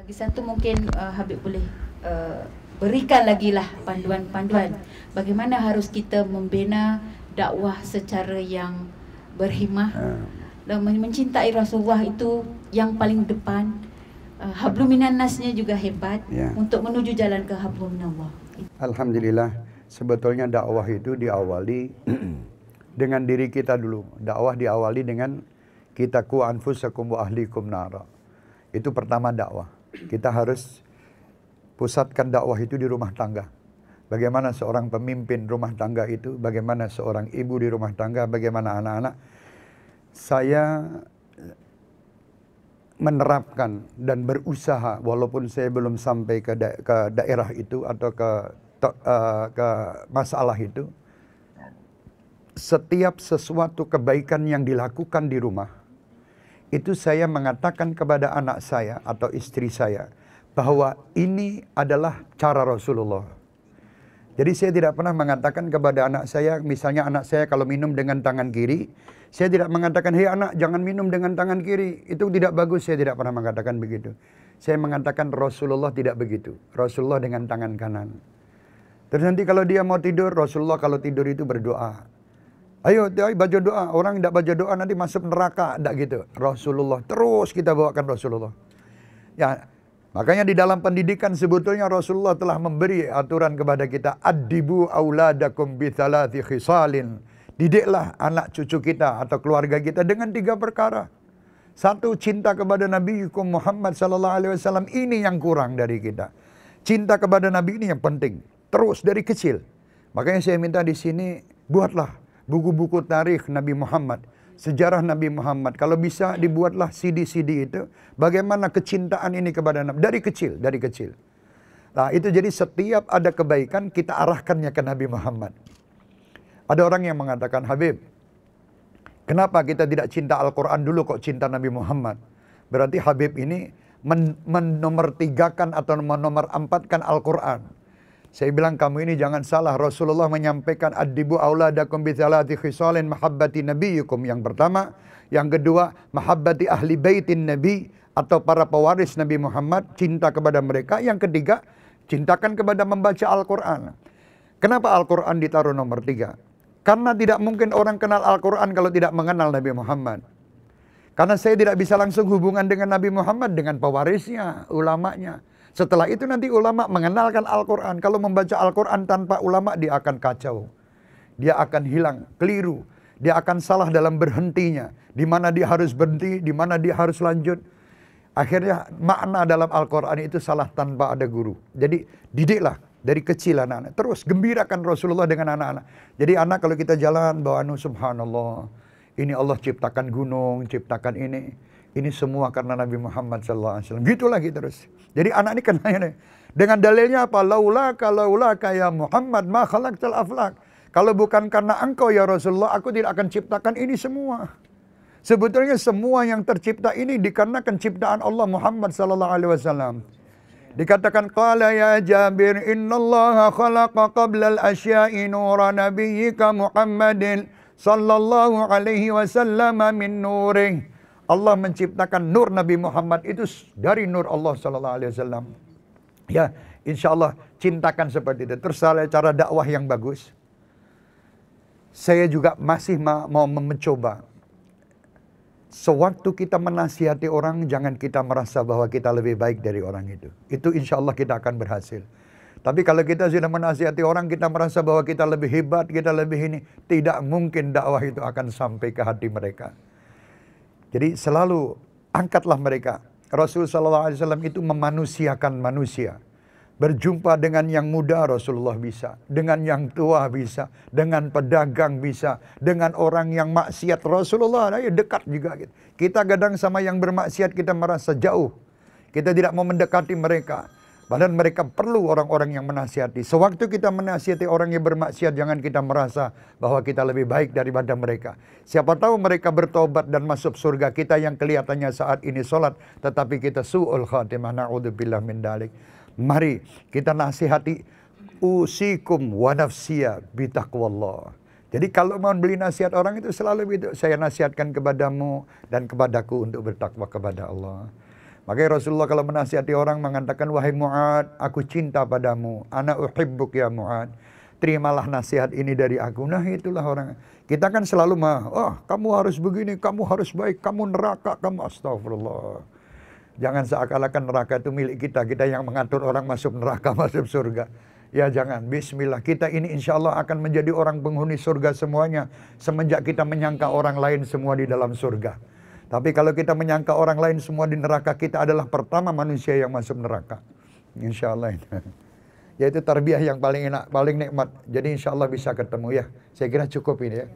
Lagi satu mungkin Habib boleh berikan lagi lah panduan-panduan bagaimana harus kita membina dakwah secara yang berhimah dan mencintai Rasulullah itu yang paling depan. Hablum minan nasnya juga hebat untuk menuju jalan ke hablum minallah. Alhamdulillah, sebetulnya dakwah itu diawali dengan diri kita dulu. Dakwah diawali dengan kita ku anfusakum wa ahlikum nara. Itu pertama dakwah. Kita harus pusatkan dakwah itu di rumah tangga. Bagaimana seorang pemimpin rumah tangga itu, bagaimana seorang ibu di rumah tangga, bagaimana anak-anak. Saya menerapkan dan berusaha, walaupun saya belum sampai ke daerah itu atau ke masalah itu. Setiap sesuatu kebaikan yang dilakukan di rumah, itu saya mengatakan kepada anak saya atau istri saya bahwa ini adalah cara Rasulullah. Jadi saya tidak pernah mengatakan kepada anak saya, misalnya anak saya kalau minum dengan tangan kiri, saya tidak mengatakan, hei anak jangan minum dengan tangan kiri, itu tidak bagus, saya tidak pernah mengatakan begitu. Saya mengatakan Rasulullah tidak begitu, Rasulullah dengan tangan kanan. Terus nanti kalau dia mau tidur, Rasulullah kalau tidur itu berdoa. Ayo baca doa, orang tidak baca doa nanti masuk neraka, tidak gitu. Rasulullah, terus kita bawakan Rasulullah. Ya, makanya di dalam pendidikan sebetulnya Rasulullah telah memberi aturan kepada kita, addibu auladakum bi thalathi khisalin. Didiklah anak cucu kita atau keluarga kita dengan 3 perkara. 1, cinta kepada Nabi Muhammad sallallahu alaihi wasallam, ini yang kurang dari kita. Cinta kepada Nabi ini yang penting, terus dari kecil. Makanya saya minta di sini buatlah buku-buku tarikh Nabi Muhammad, sejarah Nabi Muhammad. Kalau bisa dibuatlah CD-CD itu. Bagaimana kecintaan ini kepada Nabi. Dari kecil. Nah itu jadi setiap ada kebaikan kita arahkannya ke Nabi Muhammad. Ada orang yang mengatakan, Habib, kenapa kita tidak cinta Al-Quran dulu kok cinta Nabi Muhammad? Berarti Habib ini menomor-3kan atau menomor-4kan Al-Quran. Saya bilang kamu ini jangan salah. Rasulullah menyampaikan addibu auladakum bi thalathi khisalin mahabbati nabiyyikum. Yang pertama, yang kedua mahabbati ahli baitin nabi atau para pewaris Nabi Muhammad, cinta kepada mereka. Yang ketiga, cintakan kepada membaca Al-Qur'an. Kenapa Al-Qur'an ditaruh nomor 3? Karena tidak mungkin orang kenal Al-Qur'an kalau tidak mengenal Nabi Muhammad. Karena saya tidak bisa langsung hubungan dengan Nabi Muhammad dengan pewarisnya, ulamanya. Setelah itu nanti ulama mengenalkan Al-Quran. Kalau membaca Al-Quran tanpa ulama, dia akan kacau. Dia akan hilang, keliru. Dia akan salah dalam berhentinya. Di mana dia harus berhenti, di mana dia harus lanjut. Akhirnya makna dalam Al-Quran itu salah tanpa ada guru. Jadi didiklah dari kecil anak-anak. Terus gembirakan Rasulullah dengan anak-anak. Jadi anak kalau kita jalan, bawa subhanallah. Ini Allah ciptakan gunung, ciptakan ini. Ini semua karena Nabi Muhammad SAW. Gitu lagi terus. Jadi anak ini kenanya dengan dalilnya apa? Laulaka ya Muhammad ma khalaqtal aflak. Kalau bukan karena engkau ya Rasulullah, aku tidak akan ciptakan ini semua. Sebetulnya semua yang tercipta ini dikarenakan ciptaan Allah Muhammad SAW. Dikatakan qala ya Jabir innallaha khalaqa qablal asya'i nura nabiyyika Muhammadin sallallahu alaihi wasallam min nurih. Allah menciptakan nur Nabi Muhammad itu dari nur Allah sallallahu alaihi wasallam. Ya, insya Allah cintakan seperti itu. Terus cara dakwah yang bagus. Saya juga masih mau mencoba. Sewaktu kita menasihati orang, jangan kita merasa bahwa kita lebih baik dari orang itu. Itu insya Allah kita akan berhasil. Tapi kalau kita sudah menasihati orang, kita merasa bahwa kita lebih hebat, kita lebih ini. Tidak mungkin dakwah itu akan sampai ke hati mereka. Jadi selalu angkatlah mereka. Rasulullah SAW itu memanusiakan manusia. Berjumpa dengan yang muda Rasulullah bisa. Dengan yang tua bisa. Dengan pedagang bisa. Dengan orang yang maksiat Rasulullah dekat juga. Kita kadang sama yang bermaksiat kita merasa jauh. Kita tidak mau mendekati mereka. Padahal mereka perlu orang-orang yang menasihati. Sewaktu kita menasihati orang yang bermaksiat, jangan kita merasa bahwa kita lebih baik daripada mereka. Siapa tahu mereka bertobat dan masuk surga. Kita yang kelihatannya saat ini sholat, tetapi kita su'ul khatimah. Na'udzubillah min dalik. Mari kita nasihati. Usikum wa nafsiya bitaqwallah. Jadi kalau mau beli nasihat orang itu selalu begitu. Saya nasihatkan kepadamu dan kepadaku untuk bertakwa kepada Allah. Makanya Rasulullah kalau menasihati orang mengatakan, wahai Mu'ad, aku cinta padamu. Ana uhibbuk ya Mu'ad. Terimalah nasihat ini dari aku. Nah itulah orang. Kita kan selalu kamu harus begini, kamu harus baik, kamu neraka, kamu astagfirullah. Jangan seakan-akan neraka itu milik kita. Kita yang mengatur orang masuk neraka, masuk surga. Ya jangan, bismillah. Kita ini insya Allah akan menjadi orang penghuni surga semuanya. Semenjak kita menyangka orang lain semua di dalam surga. Tapi kalau kita menyangka orang lain semua di neraka, kita adalah pertama manusia yang masuk neraka. Insya Allah. Yaitu tarbiyah yang paling enak, paling nikmat. Jadi insya Allah bisa ketemu ya. Saya kira cukup ini ya.